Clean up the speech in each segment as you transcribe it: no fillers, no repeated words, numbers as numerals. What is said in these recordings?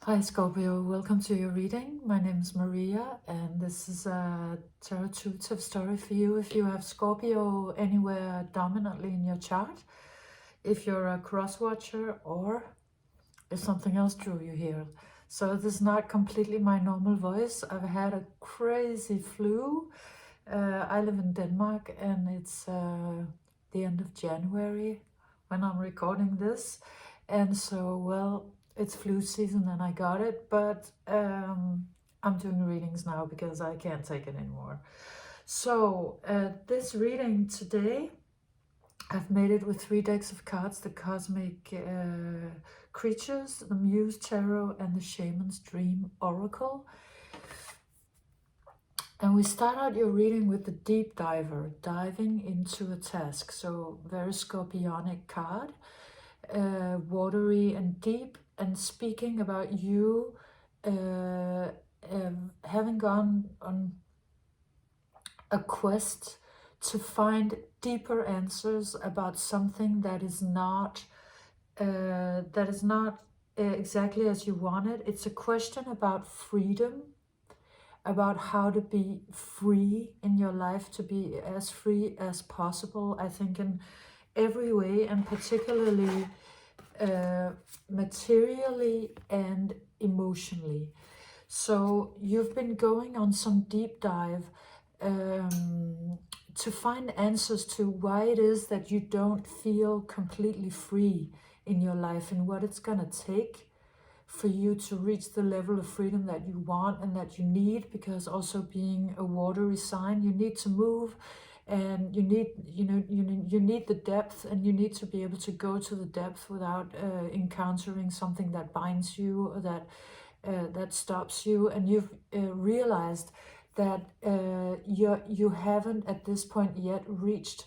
Hi Scorpio, welcome to your reading. My name is Maria and this is a tarot intuitive story for you if you have Scorpio anywhere dominantly in your chart, if you're a cross watcher, or if something else drew you here. So this is not completely my normal voice. I've had a crazy flu. I live in Denmark and it's the end of January when I'm recording this. And so, well, it's flu season and I got it, but I'm doing readings now because I can't take it anymore. So this reading today, I've made it with 3 decks of cards: the Cosmic Creatures, the Muse Tarot, and the Shaman's Dream Oracle. And we start out your reading with the Deep Diver, diving into a task. So very scorpionic card, watery and deep, and speaking about you having gone on a quest to find deeper answers about something that is not exactly as you want it. It's a question about freedom, about how to be free in your life, to be as free as possible, I think, in every way, and particularly materially and emotionally. So you've been going on some deep dive to find answers to why it is that you don't feel completely free in your life, and what it's gonna take for you to reach the level of freedom that you want and that you need. Because also being a watery sign, you need to move, and you need you need the depth, and you need to be able to go to the depth without encountering something that binds you, or that stops you. And you've realized that you haven't at this point yet reached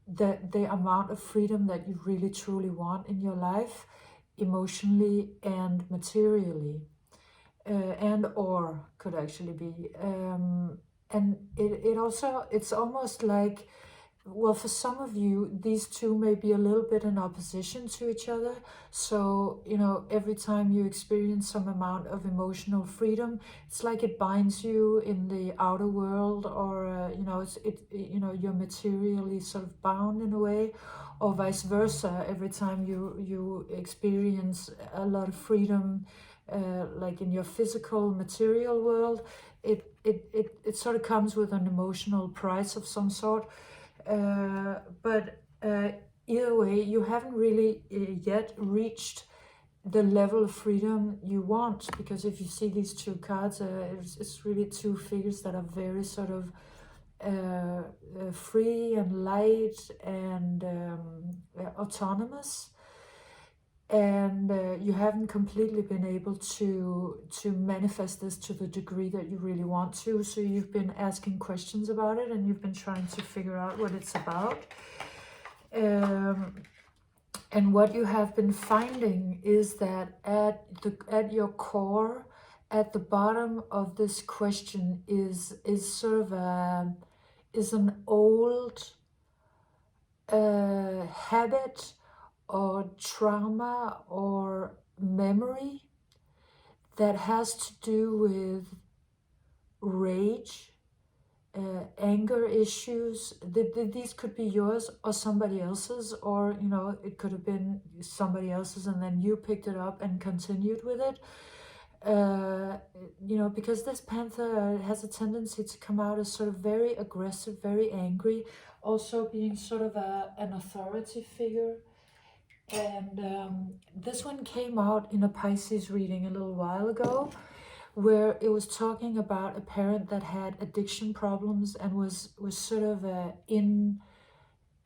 the amount of freedom that you really truly want in your life, emotionally and materially, and or could actually be. And it's almost like, well, for some of you, these two may be a little bit in opposition to each other. So, every time you experience some amount of emotional freedom, it's like it binds you in the outer world, or, you're materially sort of bound in a way, or vice versa. Every time you experience a lot of freedom, like in your physical material world, it sort of comes with an emotional price of some sort. But either way, you haven't really yet reached the level of freedom you want, because if you see these two cards, it's really two figures that are very sort of free and light and autonomous. And you haven't completely been able to manifest this to the degree that you really want to. So you've been asking questions about it, and you've been trying to figure out what it's about. And what you have been finding is that at your core, at the bottom of this question is sort of is an old habit or trauma or memory that has to do with rage, anger issues. These could be yours or somebody else's, or it could have been somebody else's and then you picked it up and continued with it. Because this panther has a tendency to come out as sort of very aggressive, very angry, also being sort of an authority figure. And this one came out in a Pisces reading a little while ago, where it was talking about a parent that had addiction problems and was sort of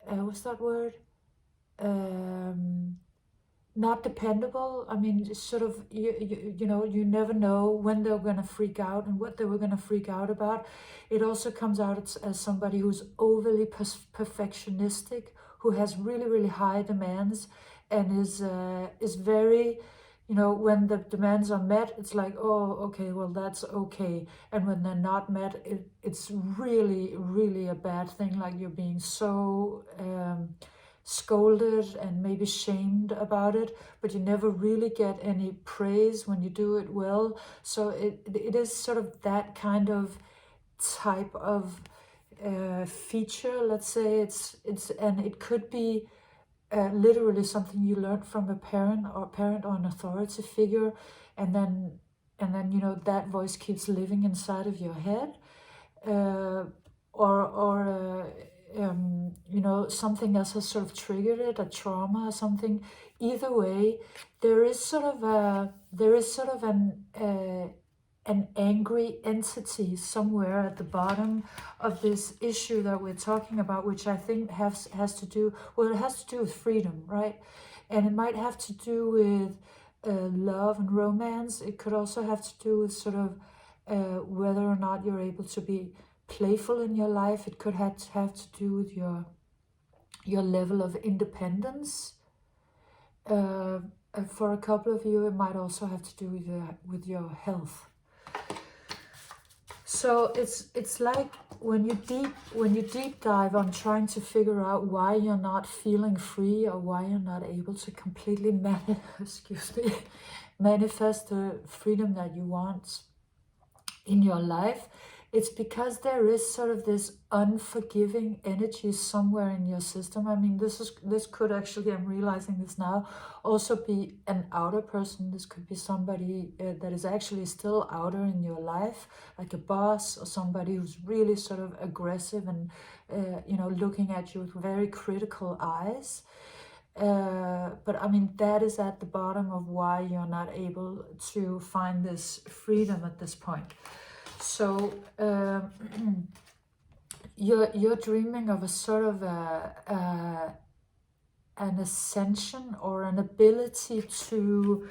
what's that word? Not dependable. I mean, sort of, you never know when they're going to freak out and what they were going to freak out about. It also comes out as somebody who's overly perfectionistic, who has really, really high demands, and is very, when the demands are met, it's like, oh, okay, well, that's okay. And when they're not met, it's really, really a bad thing. Like you're being so scolded and maybe shamed about it, but you never really get any praise when you do it well. So it is sort of that kind of type of feature, let's say. And it could be literally something you learned from a parent or an authority figure, and then you know that voice keeps living inside of your head, or you know, something else has sort of triggered it, a trauma or something. Either way, there is sort of an angry entity somewhere at the bottom of this issue that we're talking about, which I think has to do, well, it has to do with freedom, right? And it might have to do with love and romance. It could also have to do with sort of whether or not you're able to be playful in your life. It could have to do with your level of independence. For a couple of you, it might also have to do with your health. So it's like when you deep dive on trying to figure out why you're not feeling free, or why you're not able to completely manifest the freedom that you want in your life. It's because there is sort of this unforgiving energy somewhere in your system. I mean, this could actually, I'm realizing this now, also be an outer person. This could be somebody that is actually still outer in your life, like a boss or somebody who's really sort of aggressive and you know, looking at you with very critical eyes. But I mean, that is at the bottom of why you're not able to find this freedom at this point. So you're dreaming of a sort of an ascension, or an ability to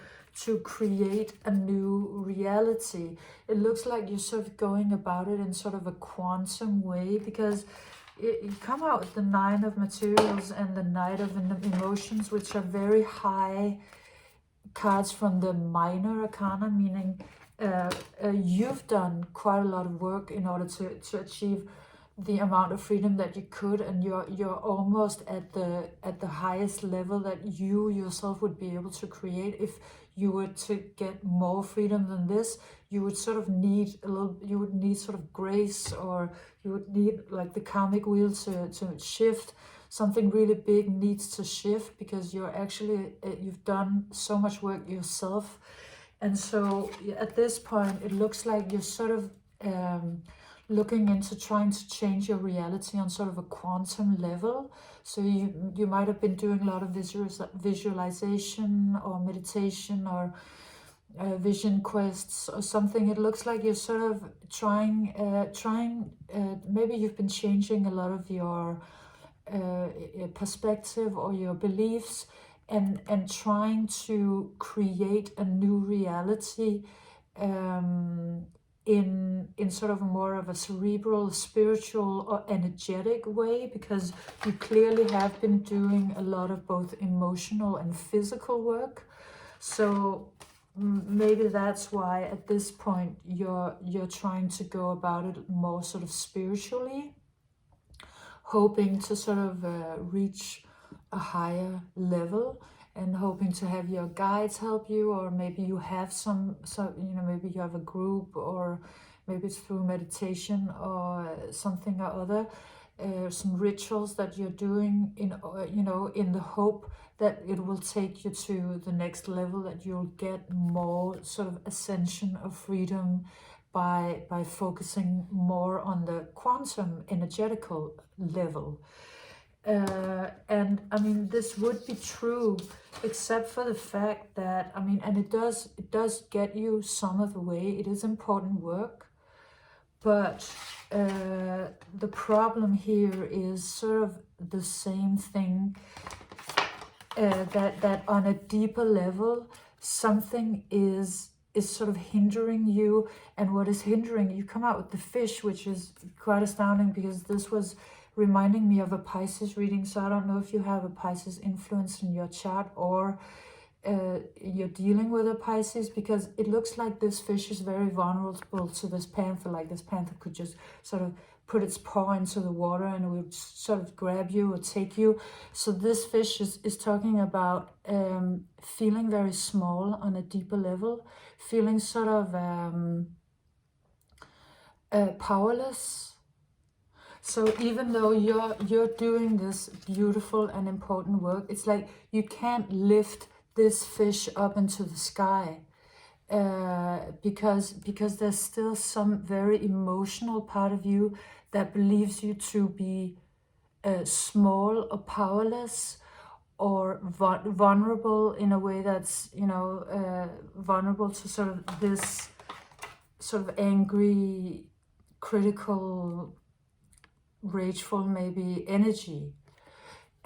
create a new reality. It looks like you're sort of going about it in sort of a quantum way, because you come out with the 9 of materials and the Knight of emotions, which are very high cards from the minor arcana, meaning you've done quite a lot of work in order to achieve the amount of freedom that you could, and you're almost at the highest level that you yourself would be able to create. If you were to get more freedom than this, you would sort of need you would need sort of grace, or you would need like the karmic wheel to shift. Something really big needs to shift, because you're actually you've done so much work yourself. And so at this point, it looks like you're sort of looking into trying to change your reality on sort of a quantum level. So you might have been doing a lot of visualization or meditation, or vision quests or something. It looks like you're sort of trying, maybe you've been changing a lot of your perspective or your beliefs, and trying to create a new reality in sort of more of a cerebral, spiritual, or energetic way, because you clearly have been doing a lot of both emotional and physical work. So maybe that's why at this point you're trying to go about it more sort of spiritually, hoping to sort of reach a higher level, and hoping to have your guides help you, or maybe you have some you know, maybe you have a group, or maybe it's through meditation or something or other, some rituals that you're doing in you know, in the hope that it will take you to the next level, that you'll get more sort of ascension of freedom by focusing more on the quantum energetical level. And I mean, this would be true, except for the fact that, I mean, and it does get you some of the way. It is important work, but the problem here is sort of the same thing, that on a deeper level, something is sort of hindering you. And what is hindering you, come out with the fish, which is quite astounding, because this was reminding me of a Pisces reading. So I don't know if you have a Pisces influence in your chart, or you're dealing with a Pisces, because it looks like this fish is very vulnerable to this panther. Like this panther could just sort of put its paw into the water and it would sort of grab you or take you. So this fish is talking about feeling very small on a deeper level, feeling sort of powerless. So even though you're doing this beautiful and important work, it's like you can't lift this fish up into the sky because there's still some very emotional part of you that believes you to be small or powerless or vulnerable in a way that's, you know, vulnerable to sort of this sort of angry, critical, rageful maybe energy.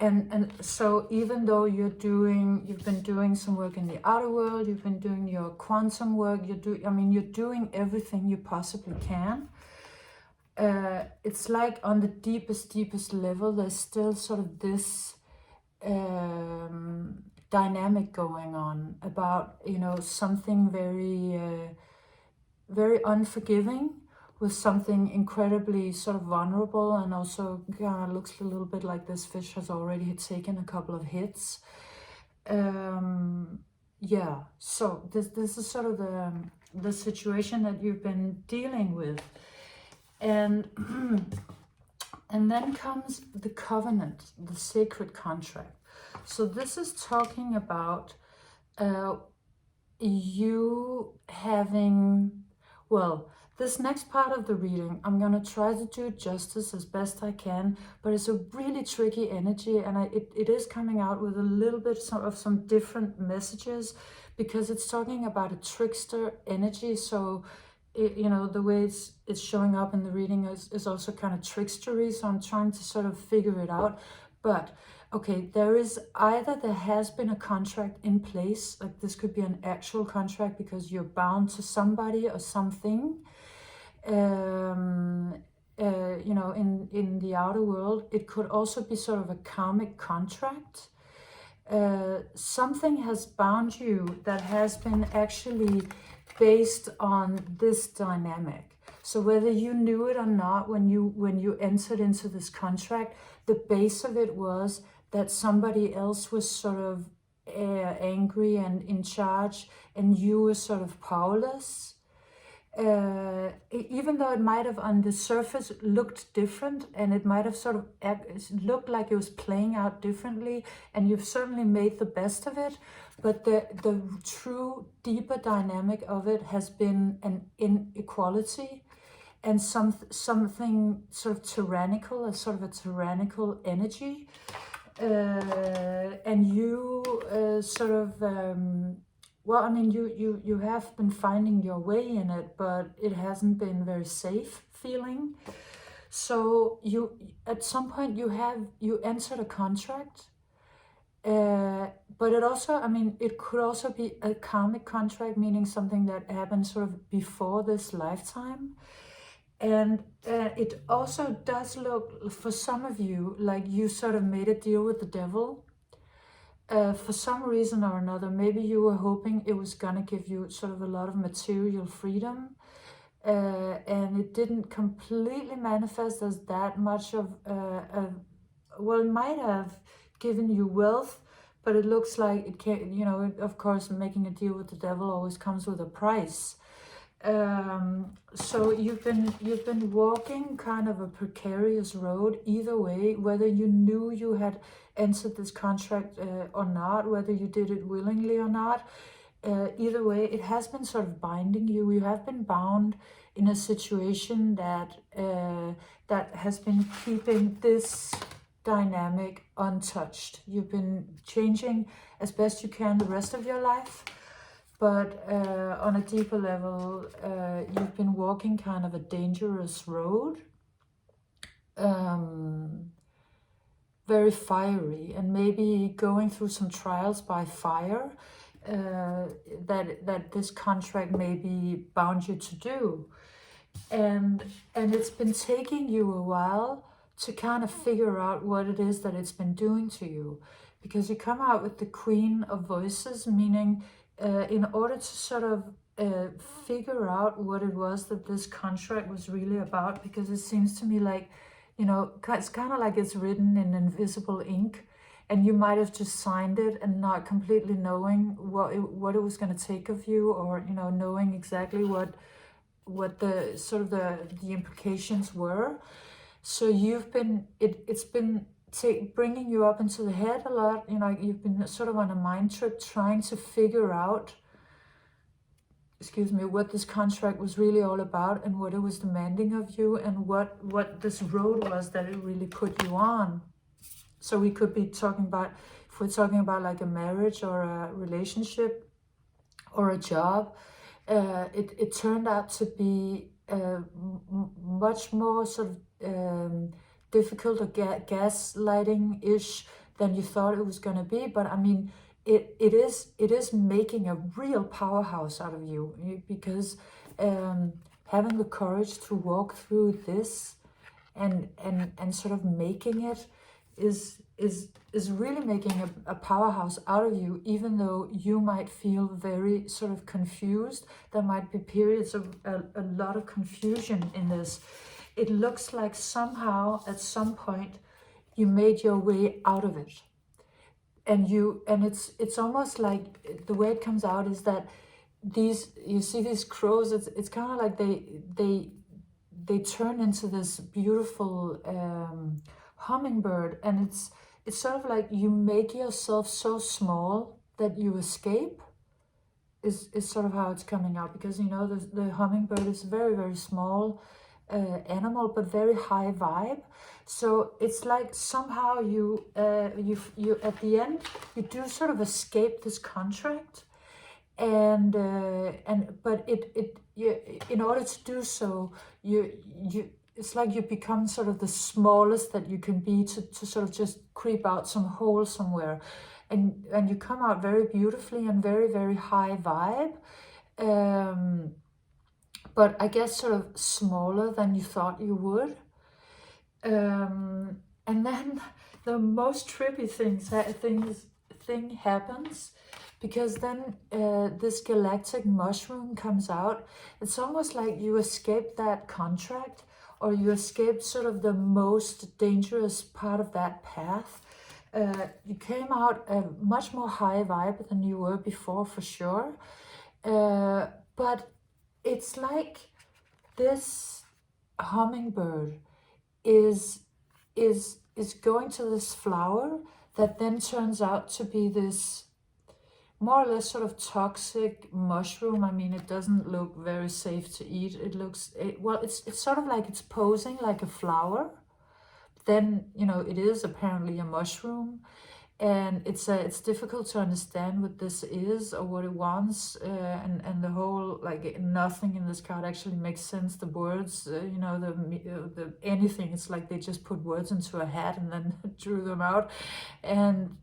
And so even though you've been doing some work in the outer world, you've been doing your quantum work, you're doing everything you possibly can. It's like on the deepest level, there's still sort of this dynamic going on about, you know, something very, very unforgiving with something incredibly sort of vulnerable, and also kind of looks a little bit like this fish has already taken a couple of hits. Yeah, so this is sort of the situation that you've been dealing with. And and then comes the covenant, the sacred contract. So this is talking about you having, well, this next part of the reading, I'm going to try to do justice as best I can, but it's a really tricky energy, and it is coming out with a little bit of some different messages, because it's talking about a trickster energy. So, you know, the way it's showing up in the reading is also kind of trickstery, so I'm trying to sort of figure it out. But okay, there has been a contract in place, like this could be an actual contract because you're bound to somebody or something. You know, in the outer world, it could also be sort of a karmic contract. Something has bound you that has been actually based on this dynamic. So whether you knew it or not, when you entered into this contract, the base of it was that somebody else was sort of angry and in charge, and you were sort of powerless. Even though it might have on the surface looked different, and it might have sort of looked like it was playing out differently, and you've certainly made the best of it, but the true deeper dynamic of it has been an inequality and something sort of tyrannical, a sort of a tyrannical energy. And you sort of well, I mean, you have been finding your way in it, but it hasn't been very safe feeling. So you, at some point, you entered a contract, but it also, I mean, it could also be a karmic contract, meaning something that happened sort of before this lifetime. And it also does look, for some of you, like you sort of made a deal with the devil. For some reason or another, maybe you were hoping it was gonna give you sort of a lot of material freedom, and it didn't completely manifest as that much of well, it might have given you wealth, but it looks like it can't, you know, of course, making a deal with the devil always comes with a price. So you've been walking kind of a precarious road either way, whether you knew you had entered this contract or not, whether you did it willingly or not. Either way, it has been sort of binding you. You have been bound in a situation that that has been keeping this dynamic untouched. You've been changing as best you can the rest of your life, but on a deeper level, you've been walking kind of a dangerous road, very fiery, and maybe going through some trials by fire that this contract maybe bound you to do. And it's been taking you a while to kind of figure out what it is that it's been doing to you, because you come out with the Queen of Voices, meaning in order to sort of figure out what it was that this contract was really about, because it seems to me like, you know, it's kind of like it's written in invisible ink, and you might have just signed it and not completely knowing what it was going to take of you, or, you know, knowing exactly what the sort of the implications were. So you've been, it's been bringing you up into the head a lot, you know, you've been sort of on a mind trip trying to figure out, excuse me, what this contract was really all about, and what it was demanding of you, and what this road was that it really put you on. So we could be talking about, if we're talking about like a marriage or a relationship or a job, it turned out to be much more sort of difficult or gaslighting-ish than you thought it was going to be. But I mean, it is making a real powerhouse out of you, because having the courage to walk through this and sort of making it is really making a powerhouse out of you, even though you might feel very sort of confused. There might be periods of a lot of confusion in this. It looks like somehow at some point you made your way out of it. And it's almost like the way it comes out is that you see these crows, it's kind of like they turn into this beautiful hummingbird, and it's sort of like you make yourself so small that you escape, is sort of how it's coming out, because, you know, the hummingbird is a very, very small animal, but very high vibe. So it's like somehow you at the end you do sort of escape this contract, and but in order to do so, you it's like you become sort of the smallest that you can be to sort of just creep out some hole somewhere, and you come out very beautifully and very, very high vibe, but I guess sort of smaller than you thought you would. And then the most trippy thing happens, because then this galactic mushroom comes out. It's almost like you escaped that contract, or you escaped sort of the most dangerous part of that path. You came out much more high vibe than you were before, for sure. But it's like this hummingbird is going to this flower that then turns out to be this more or less sort of toxic mushroom. I mean, it doesn't look very safe to eat. It looks, well, it's sort of like it's posing like a flower. Then, you know, it is apparently a mushroom, and it's difficult to understand what this is or what it wants, and the whole, like, nothing in this card actually makes sense. The words, you know, the anything, it's like they just put words into a hat and then drew them out, and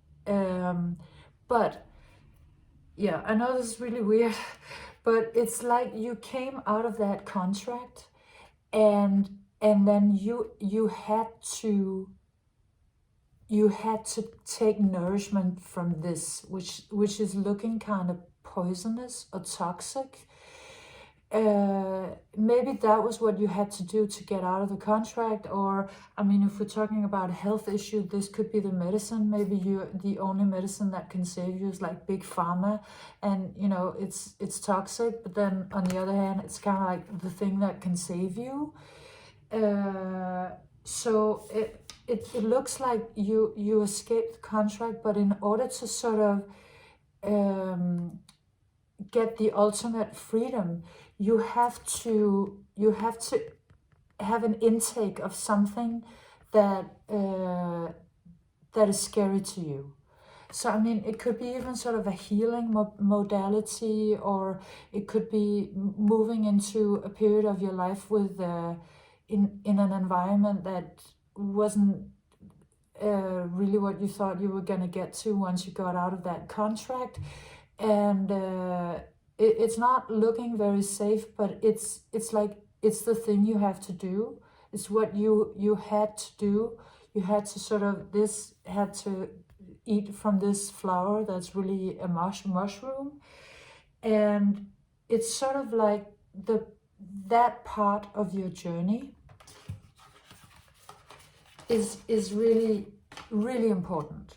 but yeah, I know this is really weird, but it's like you came out of that contract, and then you had to take nourishment from this, which is looking kind of poisonous or toxic. Maybe that was what you had to do to get out of the contract. Or, I mean, if we're talking about a health issue, this could be the medicine. Maybe the only medicine that can save you is like big pharma, and, you know, it's toxic, but then on the other hand, it's kind of like the thing that can save you. So it looks like you escaped the contract, but in order to sort of get the ultimate freedom, you have to have an intake of something that is scary to you. So, I mean, it could be even sort of a healing modality, or it could be moving into a period of your life with in an environment that wasn't really what you thought you were going to get to once you got out of that contract. And it's not looking very safe, but it's like it's the thing you have to do. It's what you had to do. You had to sort of, had to eat from this flower that's really a mushroom. And it's sort of like that part of your journey is really, really important.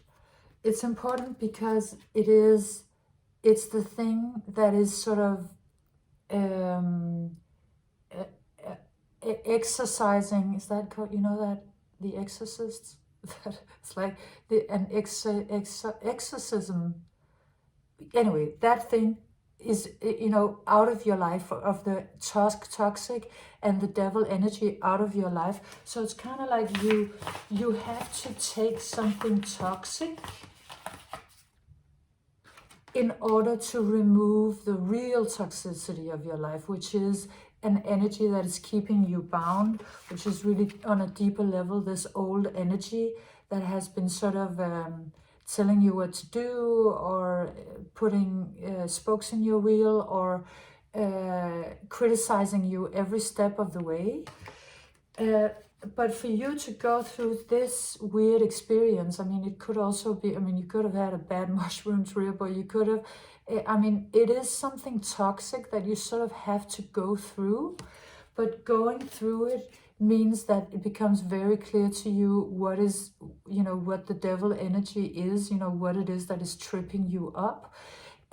It's important because it's the thing that is sort of e- exercising, is that called, you know, that the exorcists, that it's like an exorcism. Anyway, that thing is, you know, out of your life, of the toxic and the devil energy out of your life. So it's kind of like you have to take something toxic in order to remove the real toxicity of your life, which is an energy that is keeping you bound, which is really on a deeper level, this old energy that has been sort of telling you what to do, or putting spokes in your wheel, or criticizing you every step of the way. But for you to go through this weird experience, I mean, it could also be, I mean, you could have had a bad mushroom trip, or you could have, I mean, it is something toxic that you sort of have to go through. But going through it means that it becomes very clear to you what is, you know, what the devil energy is, you know, what it is that is tripping you up,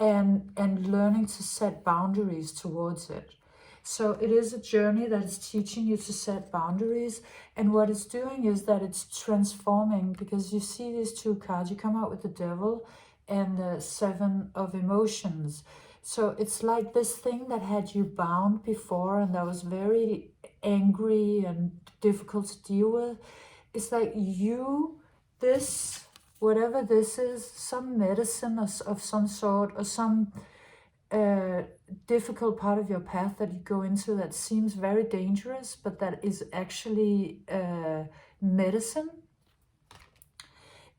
and learning to set boundaries towards it. So it is a journey that is teaching you to set boundaries. And what it's doing is that it's transforming, because you see these two cards, you come out with the devil and the 7 of emotions. So it's like this thing that had you bound before and that was very angry and difficult to deal with. It's like this, whatever this is, some medicine of some sort, or some difficult part of your path that you go into that seems very dangerous, but that is actually medicine,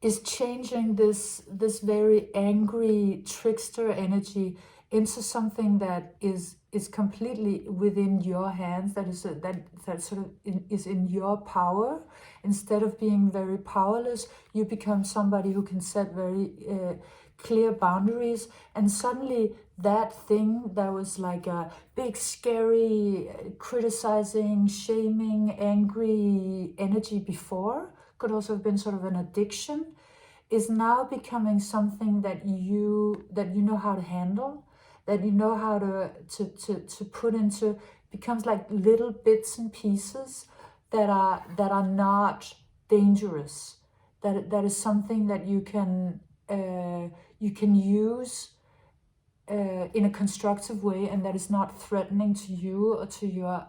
is changing this very angry trickster energy into something that is completely within your hands, that is that sort of is in your power. Instead of being very powerless, you become somebody who can set very clear boundaries, and suddenly that thing that was like a big scary criticizing, shaming, angry energy before, could also have been sort of an addiction, is now becoming something that you know how to handle, that you know how to put into, becomes like little bits and pieces that are not dangerous, that is something that you can use in a constructive way, and that is not threatening to you or to your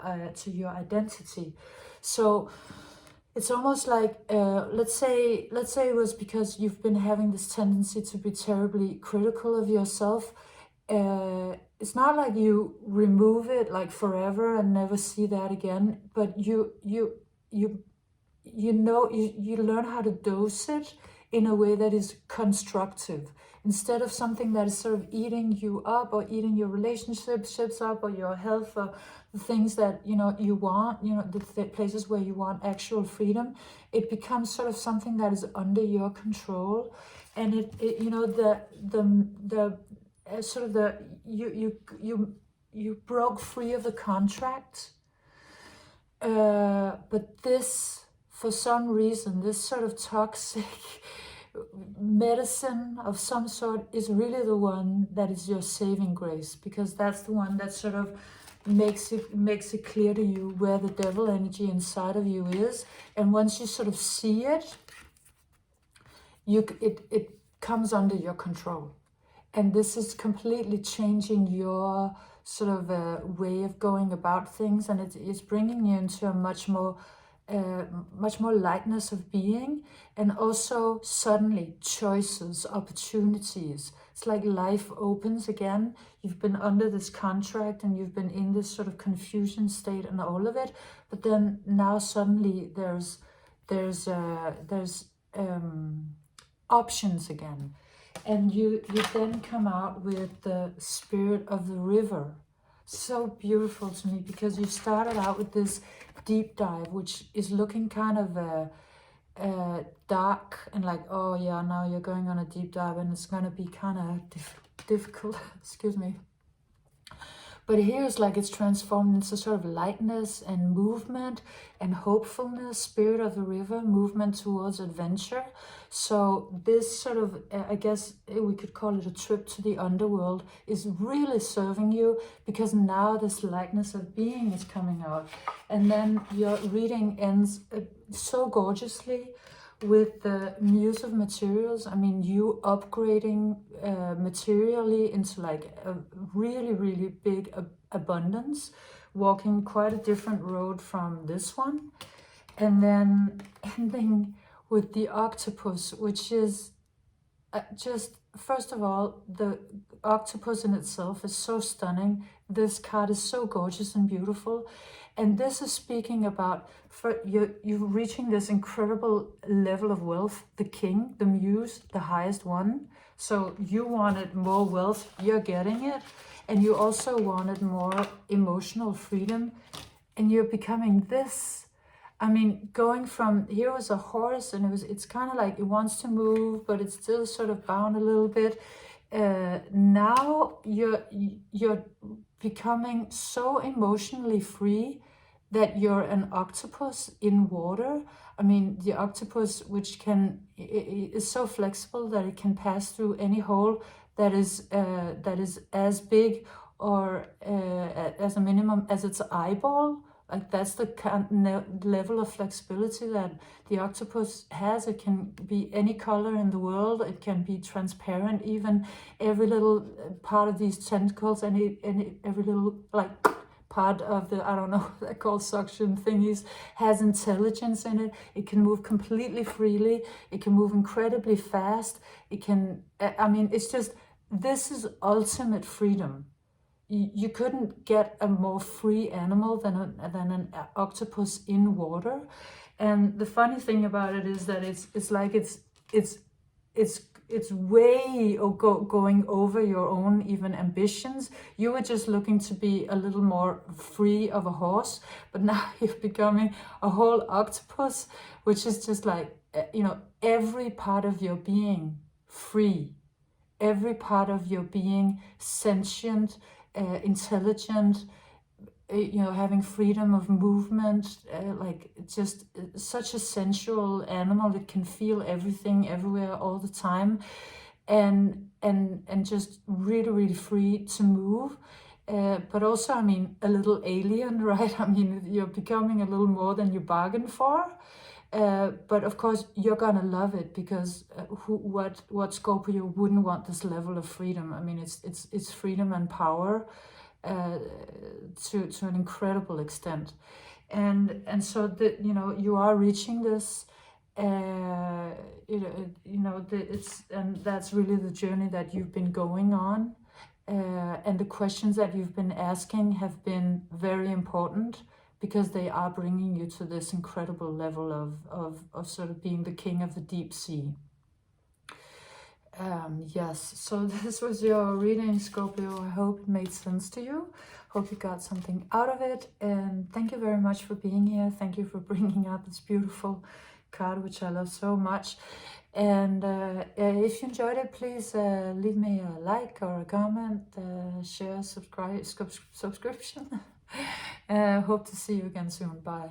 identity. So it's almost like, let's say it was because you've been having this tendency to be terribly critical of yourself. It's not like you remove it like forever and never see that again, but you learn how to dose it in a way that is constructive, instead of something that is sort of eating you up, or eating your relationships up, or your health, or the things that you want, the places where you want actual freedom. It becomes sort of something that is under your control, and you broke free of the contract, but this, for some reason, this sort of toxic medicine of some sort is really the one that is your saving grace, because that's the one that sort of makes it clear to you where the devil energy inside of you is. And once you sort of see it, it comes under your control. And this is completely changing your sort of way of going about things, and it's bringing you into a much more lightness of being, and also suddenly choices, opportunities. It's like life opens again. You've been under this contract and you've been in this sort of confusion state and all of it, but then now suddenly there's options again. And you then come out with the spirit of the river. So beautiful to me, because you started out with this deep dive, which is looking kind of dark and like, oh yeah, now you're going on a deep dive and it's going to be kind of difficult, excuse me. But here it's like it's transformed into sort of lightness and movement and hopefulness, spirit of the river, movement towards adventure. So this sort of, I guess we could call it a trip to the underworld, is really serving you, because now this lightness of being is coming out. And then your reading ends so gorgeously with the Muse of materials. I mean, you upgrading materially into like a really, really big abundance, walking quite a different road from this one. And then ending with the octopus, which is just, first of all, the octopus in itself is so stunning. This card is so gorgeous and beautiful. And this is speaking about you're reaching this incredible level of wealth, the king, the muse, the highest one. So you wanted more wealth, you're getting it. And you also wanted more emotional freedom. And you're becoming this. I mean, going from, here was a horse, and it's kind of like it wants to move, but it's still sort of bound a little bit. Now you're becoming so emotionally free that you're an octopus in water. I mean, the octopus, which is so flexible that it can pass through any hole that is as big or as a minimum as its eyeball. Like, that's the level of flexibility that the octopus has. It can be any color in the world. It can be transparent, even every little part of these tentacles, every little like part of the, I don't know what they're called, suction thingies, has intelligence in it. It can move completely freely. It can move incredibly fast. It can, I mean, it's just, this is ultimate freedom. You couldn't get a more free animal than an octopus in water. And the funny thing about it is that it's like it's way going over your own even ambitions. You were just looking to be a little more free of a horse, but now you're becoming a whole octopus, which is just like, you know, every part of your being free, every part of your being sentient, intelligent, you know, having freedom of movement, like just such a sensual animal that can feel everything everywhere all the time, and just really, really free to move. But also, I mean, a little alien, right? I mean, you're becoming a little more than you bargained for. But of course, you're gonna love it, because what Scorpio wouldn't want this level of freedom? I mean, it's freedom and power to an incredible extent, and so that, you know, you are reaching this. And that's really the journey that you've been going on, and the questions that you've been asking have been very important, because they are bringing you to this incredible level of sort of being the king of the deep sea. Yes, so this was your reading, Scorpio. I hope it made sense to you. Hope you got something out of it. And thank you very much for being here. Thank you for bringing out this beautiful card, which I love so much. And if you enjoyed it, please leave me a like or a comment, share, subscription. Hope to see you again soon. Bye.